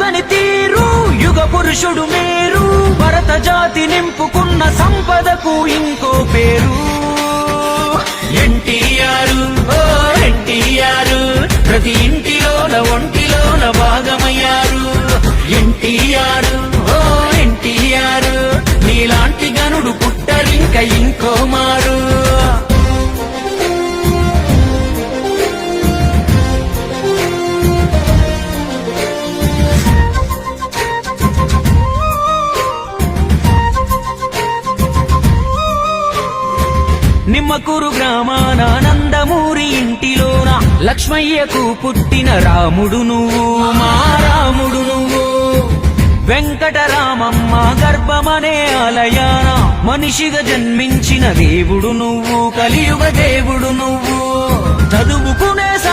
తరగని తీరు యుగ పురుషుడు మేరు భరత జాతి నింపుకున్న సంపదకు ఇంకో పేరు ఎన్టీఆర్ ఓ ఎన్టీఆర్ ప్రతి ఇంటిలోన ఒంటిలోన భాగమయ్యారు ఎన్టీఆర్ ఓ ఎన్టీఆర్ నీలాంటి గనుడు పుట్టరింక ఇంకో మారు నిమ్మకూరు గ్రామాన నందమూరి ఇంటిలోన లక్ష్మయ్యకు పుట్టిన రాముడు నువ్వు మా రాముడు నువ్వు వెంకటరామమ్మ గర్భమనే ఆలయాన మనిషిగా జన్మించిన దేవుడు నువ్వు కలియుగ దేవుడు నువ్వు చదువుకునే